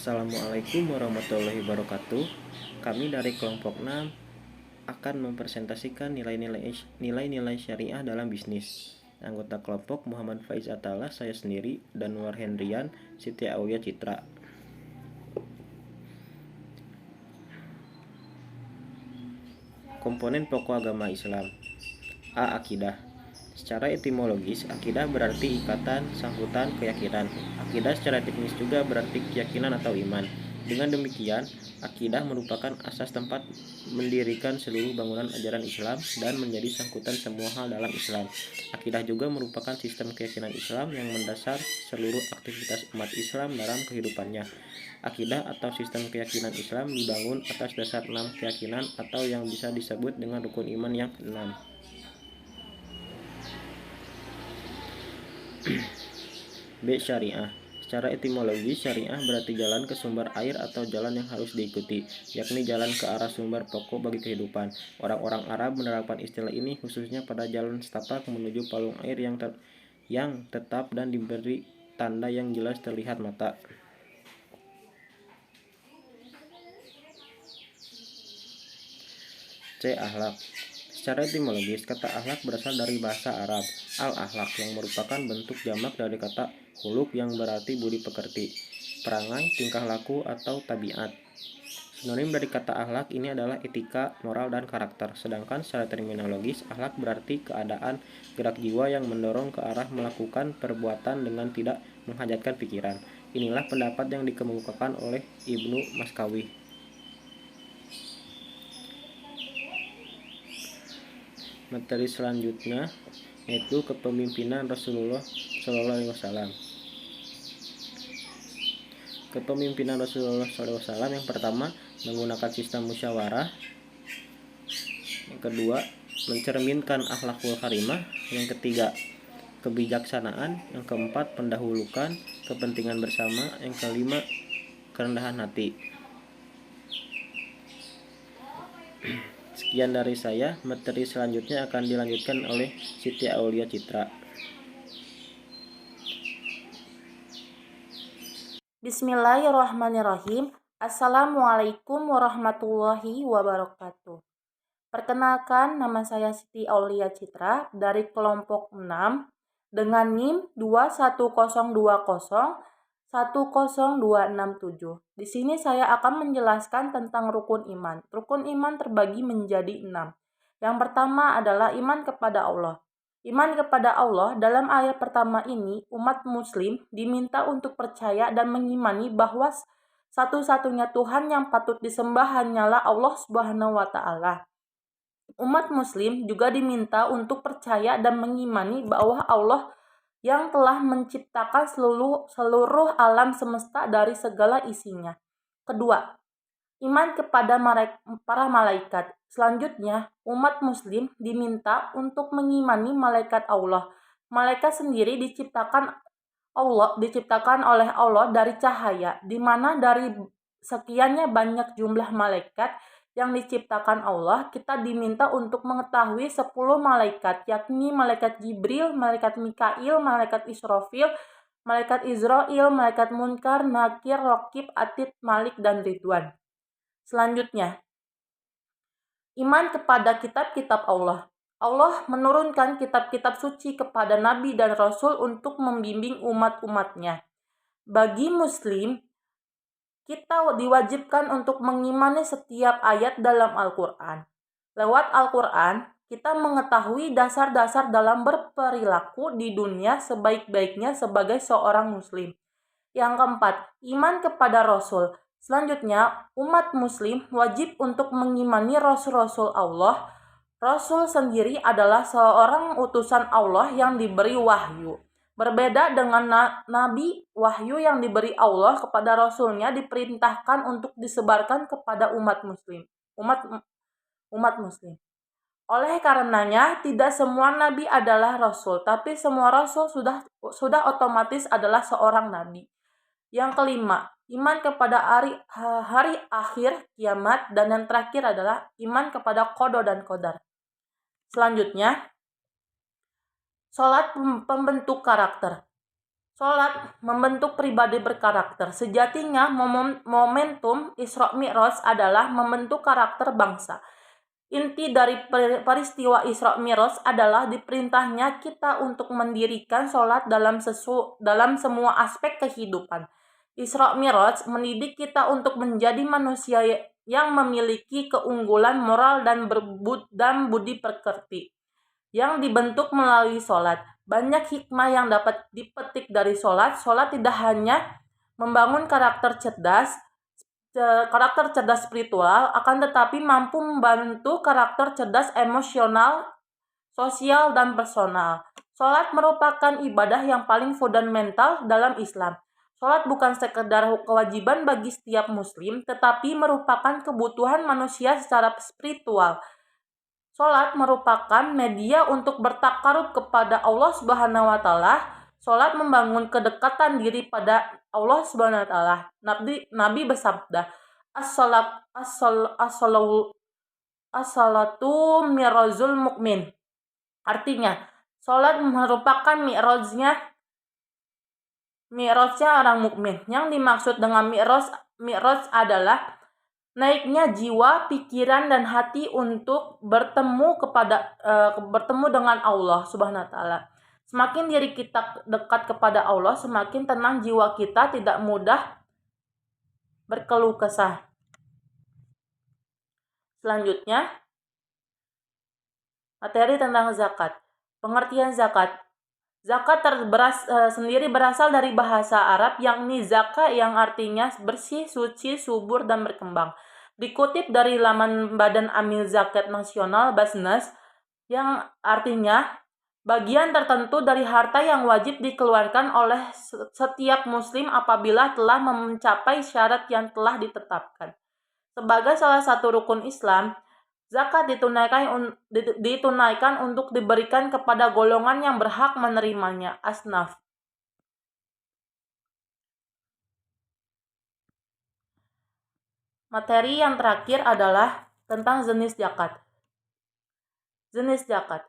Assalamualaikum warahmatullahi wabarakatuh. Kami dari kelompok 6 akan mempresentasikan nilai-nilai syariah dalam bisnis. Anggota kelompok Muhammad Faiz Atala, saya sendiri, dan Nur Hendrian, Siti Aulia Citra. Komponen pokok agama Islam. A. Akidah. Secara etimologis, akidah berarti ikatan, sangkutan, keyakinan. Akidah secara teknis juga berarti keyakinan atau iman. Dengan demikian, akidah merupakan asas tempat mendirikan seluruh bangunan ajaran Islam dan menjadi sangkutan semua hal dalam Islam. Akidah juga merupakan sistem keyakinan Islam yang mendasar seluruh aktivitas umat Islam dalam kehidupannya. Akidah atau sistem keyakinan Islam dibangun atas dasar 6 keyakinan atau yang bisa disebut dengan rukun iman yang 6. B. Syariah. Secara etimologi, syariah berarti jalan ke sumber air atau jalan yang harus diikuti, yakni jalan ke arah sumber pokok bagi kehidupan. Orang-orang Arab menerapkan istilah ini khususnya pada jalan setapak menuju palung air yang tetap dan diberi tanda yang jelas terlihat mata. C. Akhlak. Secara etimologis, kata akhlak berasal dari bahasa Arab al-akhlak yang merupakan bentuk jamak dari kata khuluq yang berarti budi pekerti, perangai, tingkah laku, atau tabiat. Sinonim dari kata akhlak ini adalah etika, moral, dan karakter. Sedangkan secara terminologis, akhlak berarti keadaan gerak jiwa yang mendorong ke arah melakukan perbuatan dengan tidak menghajatkan pikiran. Inilah pendapat yang dikemukakan oleh Ibnu Maskawi. Materi selanjutnya yaitu kepemimpinan Rasulullah SAW. Kepemimpinan Rasulullah SAW yang pertama menggunakan sistem musyawarah, yang kedua mencerminkan akhlakul karimah, yang ketiga kebijaksanaan, yang keempat pendahulukan kepentingan bersama, yang kelima kerendahan hati. Sekian dari saya, materi selanjutnya akan dilanjutkan oleh Siti Aulia Citra. Bismillahirrahmanirrahim. Assalamualaikum warahmatullahi wabarakatuh. Perkenalkan, nama saya Siti Aulia Citra dari kelompok 6 dengan NIM 21020100267. Di sini saya akan menjelaskan tentang rukun iman. Rukun iman terbagi menjadi 6. Yang pertama adalah iman kepada Allah. Iman kepada Allah dalam ayat pertama ini, umat muslim diminta untuk percaya dan mengimani bahwa satu-satunya Tuhan yang patut disembah hanyalah Allah Subhanahu wa Ta'ala. Umat muslim juga diminta untuk percaya dan mengimani bahwa Allah yang telah menciptakan seluruh alam semesta dari segala isinya. Kedua, iman kepada para malaikat. Selanjutnya, umat muslim diminta untuk mengimani malaikat Allah. Malaikat sendiri diciptakan oleh Allah dari cahaya, di mana dari sekiannya banyak jumlah malaikat yang diciptakan Allah, kita diminta untuk mengetahui 10 malaikat, yakni malaikat Jibril, malaikat Mikail, malaikat Israfil, malaikat Israil, malaikat Munkar, Nakir, Raqib, Atid, Malik, dan Ridwan. Selanjutnya, iman kepada kitab-kitab Allah. Allah menurunkan kitab-kitab suci kepada Nabi dan Rasul untuk membimbing umat-umatnya. Bagi Muslim, kita diwajibkan untuk mengimani setiap ayat dalam Al-Quran. Lewat Al-Quran, kita mengetahui dasar-dasar dalam berperilaku di dunia sebaik-baiknya sebagai seorang Muslim. Yang keempat, iman kepada Rasul. Selanjutnya, umat muslim wajib untuk mengimani Rasul-Rasul Allah. Rasul sendiri adalah seorang utusan Allah yang diberi wahyu. Berbeda dengan Nabi, wahyu yang diberi Allah kepada Rasulnya diperintahkan untuk disebarkan kepada umat muslim. Umat muslim. Oleh karenanya, tidak semua Nabi adalah Rasul, tapi semua Rasul sudah otomatis adalah seorang Nabi. Yang kelima, iman kepada hari akhir, kiamat, dan yang terakhir adalah iman kepada qada dan qadar. Selanjutnya, sholat pembentuk karakter. Sholat membentuk pribadi berkarakter. Sejatinya momentum Isra Mi'raj adalah membentuk karakter bangsa. Inti dari peristiwa Isra Mi'raj adalah diperintahnya kita untuk mendirikan sholat dalam semua aspek kehidupan. Isra Mi'raj mendidik kita untuk menjadi manusia yang memiliki keunggulan moral dan budi pekerti yang dibentuk melalui sholat. Banyak hikmah yang dapat dipetik dari sholat. Sholat tidak hanya membangun karakter cerdas spiritual, akan tetapi mampu membantu karakter cerdas emosional, sosial, dan personal. Sholat merupakan ibadah yang paling fundamental dalam Islam. Sholat bukan sekedar kewajiban bagi setiap muslim, tetapi merupakan kebutuhan manusia secara spiritual. Sholat merupakan media untuk bertakarub kepada Allah Subhanahu wa Ta'ala. Sholat membangun kedekatan diri pada Allah Subhanahu wa Ta'ala. Nabi bersabda, As-salatu mi'rajul mukmin. Artinya, sholat merupakan mi'rajnya orang mukmin. Yang dimaksud dengan mi'raj adalah naiknya jiwa, pikiran, dan hati untuk bertemu dengan Allah Subhanahu wa Ta'ala. Semakin diri kita dekat kepada Allah, semakin tenang jiwa kita, tidak mudah berkeluh kesah. Selanjutnya, materi tentang zakat. Pengertian zakat. Zakat sendiri berasal dari bahasa Arab, yakni zaka, yang artinya bersih, suci, subur, dan berkembang. Dikutip dari laman Badan Amil Zakat Nasional Basnas, yang artinya bagian tertentu dari harta yang wajib dikeluarkan oleh setiap muslim apabila telah mencapai syarat yang telah ditetapkan. Sebagai salah satu rukun Islam, zakat ditunaikan untuk diberikan kepada golongan yang berhak menerimanya, asnaf. Materi yang terakhir adalah tentang jenis zakat. Jenis zakat.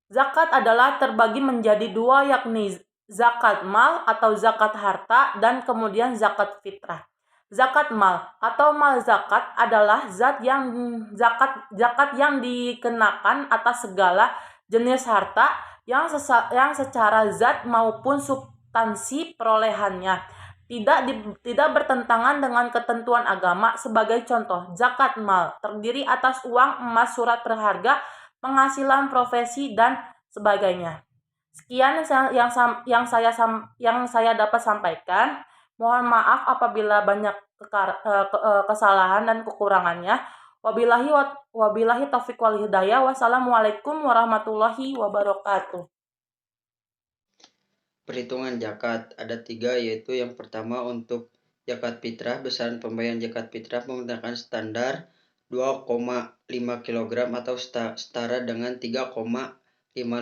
Zakat adalah terbagi menjadi dua, yakni zakat mal atau zakat harta dan kemudian zakat fitrah. Zakat mal atau mal zakat adalah zakat yang dikenakan atas segala jenis harta yang secara zat maupun substansi perolehannya tidak bertentangan dengan ketentuan agama. Sebagai contoh, zakat mal terdiri atas uang, emas, surat berharga, penghasilan, profesi, dan sebagainya. Sekian yang saya dapat sampaikan. Mohon maaf apabila banyak kesalahan dan kekurangannya. Wabillahi taufiq wal hidayah. Wassalamualaikum warahmatullahi wabarakatuh. Perhitungan zakat ada 3, yaitu yang pertama untuk zakat fitrah. Besaran pembayaran zakat fitrah menggunakan standar 2,5 kg atau setara dengan 3,5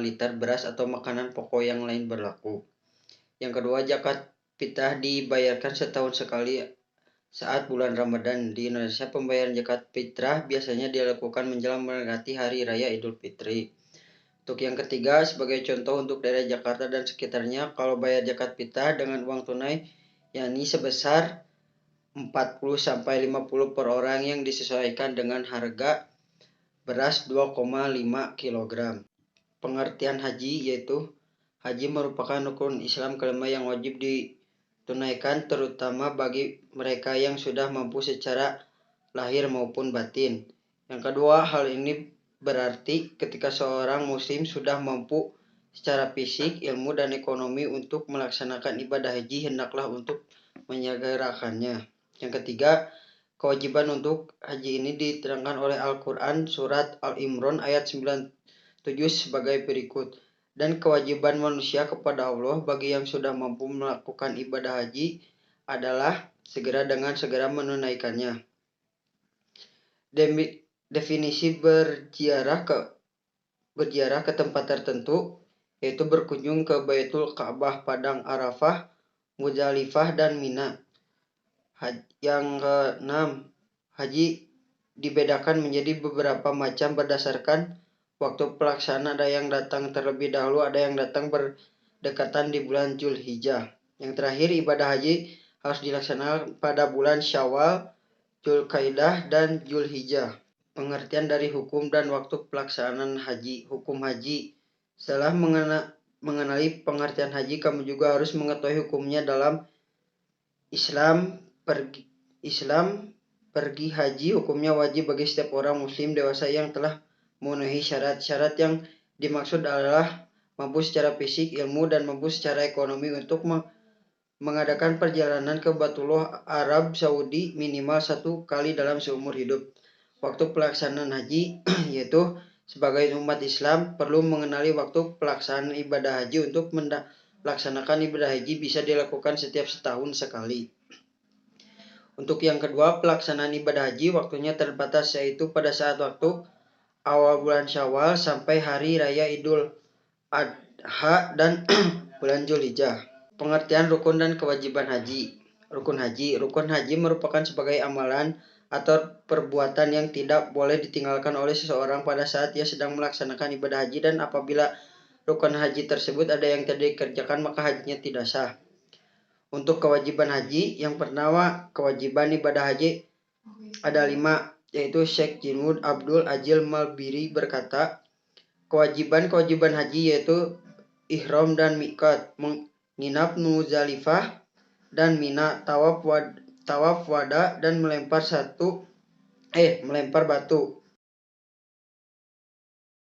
liter beras atau makanan pokok yang lain berlaku. Yang kedua, zakat fitrah dibayarkan setahun sekali saat bulan Ramadan. Di Indonesia, pembayaran zakat fitrah biasanya dilakukan menjelang mendekati Hari Raya Idul Fitri. Untuk yang ketiga, sebagai contoh untuk daerah Jakarta dan sekitarnya, kalau bayar zakat fitrah dengan uang tunai, yakni sebesar 40-50 per orang yang disesuaikan dengan harga beras 2,5 kg. Pengertian haji, yaitu haji merupakan rukun Islam kelima yang wajib ditunaikan, terutama bagi mereka yang sudah mampu secara lahir maupun batin. Yang kedua, hal ini berarti ketika seorang muslim sudah mampu secara fisik, ilmu, dan ekonomi untuk melaksanakan ibadah haji, hendaklah untuk menyegerakannya. Yang ketiga, kewajiban untuk haji ini diterangkan oleh Al-Quran surat Al-Imran ayat 97 sebagai berikut. Dan kewajiban manusia kepada Allah bagi yang sudah mampu melakukan ibadah haji adalah segera menunaikannya. Definisi berziarah ke tempat tertentu, yaitu berkunjung ke Baitul Ka'bah, Padang Arafah, Muzdalifah, dan Mina. Yang keenam, haji dibedakan menjadi beberapa macam berdasarkan waktu pelaksanaan. Ada yang datang terlebih dahulu, ada yang datang dekatan di bulan Zulhijjah. Yang terakhir, ibadah haji harus dilaksanakan pada bulan Syawal, Dzulqa'dah, dan Zulhijjah. Pengertian dari hukum dan waktu pelaksanaan haji. Hukum haji. Setelah mengenali pengertian haji, kamu juga harus mengetahui hukumnya dalam Islam. Pergi haji hukumnya wajib bagi setiap orang muslim dewasa yang telah memenuhi syarat-syarat. Yang dimaksud adalah mampu secara fisik, ilmu, dan mampu secara ekonomi untuk mengadakan perjalanan ke Baitullah Arab Saudi minimal 1 kali dalam seumur hidup. Waktu pelaksanaan haji yaitu sebagai umat Islam perlu mengenali waktu pelaksanaan ibadah haji. Untuk melaksanakan ibadah haji bisa dilakukan setiap setahun sekali. Untuk yang kedua, pelaksanaan ibadah haji waktunya terbatas, yaitu pada saat waktu awal bulan Syawal sampai hari raya Idul Adha dan bulan Zulhijjah. Pengertian rukun dan kewajiban haji. Rukun haji. Rukun haji merupakan sebagai amalan atau perbuatan yang tidak boleh ditinggalkan oleh seseorang pada saat ia sedang melaksanakan ibadah haji, dan apabila rukun haji tersebut ada yang tidak dikerjakan maka hajinya tidak sah. Untuk kewajiban haji, yang pertama, kewajiban ibadah haji ada 5, yaitu Syekh Jinud Abdul Ajil Malbiri berkata, kewajiban haji yaitu ihram dan miqat, menginap Muzdalifah dan Mina, tawaf wada, dan melempar batu.